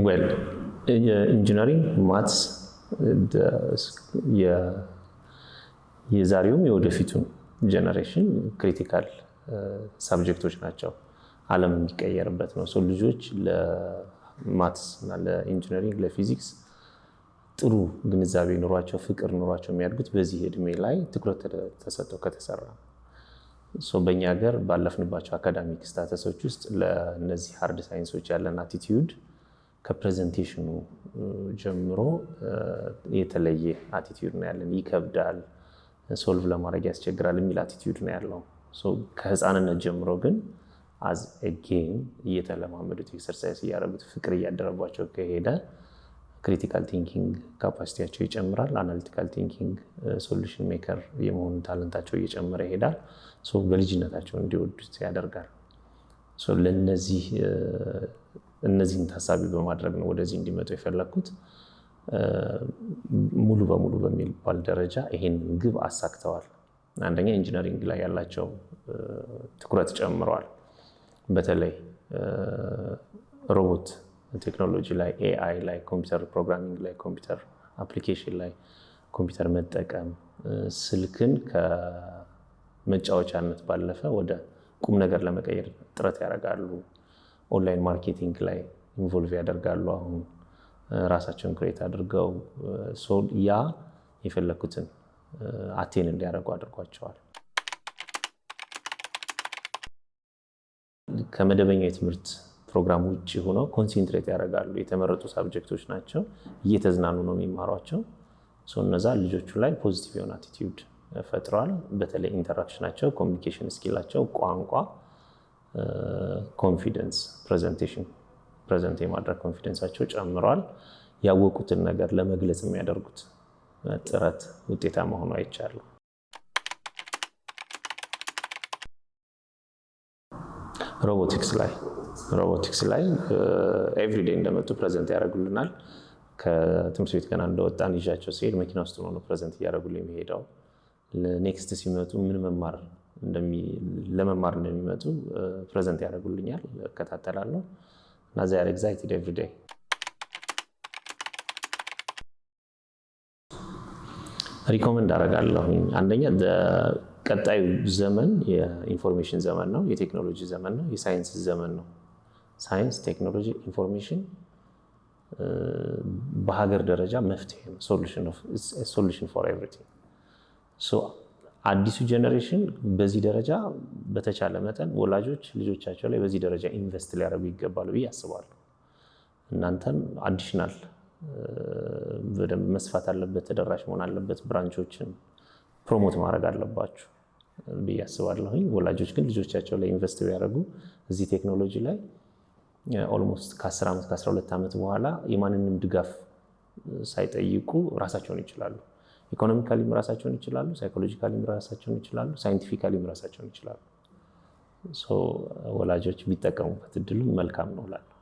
ዌል ኢንጂነሪንግ ማትስ የዛሬውም የወደፊቱም ጀነሬሽን ክሪቲካል ሳብጀክቶች ናቸው። ዓለም የሚቀየርበት ነው። ልጆች ለማትስ እና ለኢንጂነሪንግ ለፊዚክስ ጥሩ ግንዛቤ ኑሯቸው ፍቅር ኑሯቸው የሚያድጉት በዚህ እድሜ ላይ ትኩረት ተሰጥቶ ከተሰራ። በእኛ ሀገር ባለፍንባቸው አካዳሚክ ስታተሶች ውስጥ ለእነዚህ ሃርድ ሳይንሶች ያለን አቲቲዩድ ከፕሬዘንቴሽኑ ጀምሮ የተለየ አቲቲዩድ ነው ያለን። ይከብዳል፣ ሶልቭ ለማድረግ ያስቸግራል የሚል አቲቲዩድ ነው ያለው። ከህፃንነት ጀምሮ ግን አዝ ጌም እየተለማመዱት ኤክሰርሳይዝ እያደረጉት ፍቅር እያደረባቸው ከሄደ ክሪቲካል ቲንኪንግ ካፓሲቲያቸው ይጨምራል። አናሊቲካል ቲንኪንግ ሶሉሽን ሜከር የመሆኑ ታለንታቸው እየጨመረ ይሄዳል። በልጅነታቸው እንዲወዱት ያደርጋል። እነዚህን ታሳቢ በማድረግ ነው ወደዚህ እንዲመጡ የፈለግኩት። ሙሉ በሙሉ በሚባል ደረጃ ይሄን ግብ አሳክተዋል። አንደኛ ኢንጂነሪንግ ላይ ያላቸው ትኩረት ጨምረዋል። በተለይ ሮቦት ቴክኖሎጂ ላይ፣ ኤአይ ላይ፣ ኮምፒውተር ፕሮግራሚንግ ላይ፣ ኮምፒውተር አፕሊኬሽን ላይ ኮምፒውተር መጠቀም፣ ስልክን ከመጫወቻነት ባለፈ ወደ ቁም ነገር ለመቀየር ጥረት ያደርጋሉ። ኦንላይን ማርኬቲንግ ላይ ኢንቮልቭ ያደርጋሉ። አሁን ራሳቸውን ክሬት አድርገው ያ የፈለኩትን አቴን እንዲያደርጉ አድርጓቸዋል። ከመደበኛ የትምህርት ፕሮግራም ውጭ ሆነው ኮንሰንትሬት ያደርጋሉ። የተመረጡ ሳብጀክቶች ናቸው፣ እየተዝናኑ ነው የሚማሯቸው። እነዛ ልጆቹ ላይ ፖዚቲቭ የሆነ አቲቲዩድ ፈጥረዋል። በተለይ ኢንተራክሽናቸው፣ ኮሚኒኬሽን ስኪላቸው፣ ቋንቋ፣ ኮንፊደንስ፣ ፕሬዘንት የማድረግ ኮንፊደንሳቸው ጨምረዋል። ያወቁትን ነገር ለመግለጽ የሚያደርጉት ጥረት ውጤታማ ሆኖ አይቻሉ። ሮቦቲክስ ላይ ኤቭሪዴይ እንደመጡ ፕሬዘንት ያደርጉልናል። ከትምህርት ቤት ገና እንደወጣን ይዣቸው ሲሄድ መኪና ውስጥ ሆኖ ፕሬዘንት እያደረጉልኝ የሚሄደው። ኔክስት ሲመጡ ምን ለመማር እንደሚመጡ ፕሬዘንት ያደርጉልኛል፣ እከታተላለሁ እና they are excited every day። ሪኮመንድ አደርጋለሁኝ። አንደኛ ቀጣዩ ዘመን የኢንፎርሜሽን ዘመን ነው፣ የቴክኖሎጂ ዘመን ነው፣ የሳይንስ ዘመን ነው። ሳይንስ፣ ቴክኖሎጂ፣ ኢንፎርሜሽን በሀገር ደረጃ መፍትሄ ነው፣ ሶሉሽን ፎር ኤቭሪቲንግ። አዲሱ ጀነሬሽን በዚህ ደረጃ በተቻለ መጠን ወላጆች ልጆቻቸው ላይ በዚህ ደረጃ ኢንቨስት ሊያደርጉ ይገባሉ ብዬ አስባለሁ። እናንተም አዲሽናል በደንብ መስፋት አለበት፣ ተደራሽ መሆን አለበት፣ ብራንቾችን ፕሮሞት ማድረግ አለባችሁ ብዬ አስባለሁኝ። ወላጆች ግን ልጆቻቸው ላይ ኢንቨስት ቢያደርጉ እዚህ ቴክኖሎጂ ላይ ኦልሞስት ከ10 ዓመት ከ12 ዓመት በኋላ የማንንም ድጋፍ ሳይጠይቁ ራሳቸውን ይችላሉ። ኢኮኖሚካሊም ራሳቸውን ይችላሉ፣ ሳይኮሎጂካሊም ራሳቸውን ይችላሉ፣ ሳይንቲፊካሊም ራሳቸውን ይችላሉ። ወላጆች ቢጠቀሙበት እድሉ መልካም ነው እላለሁ።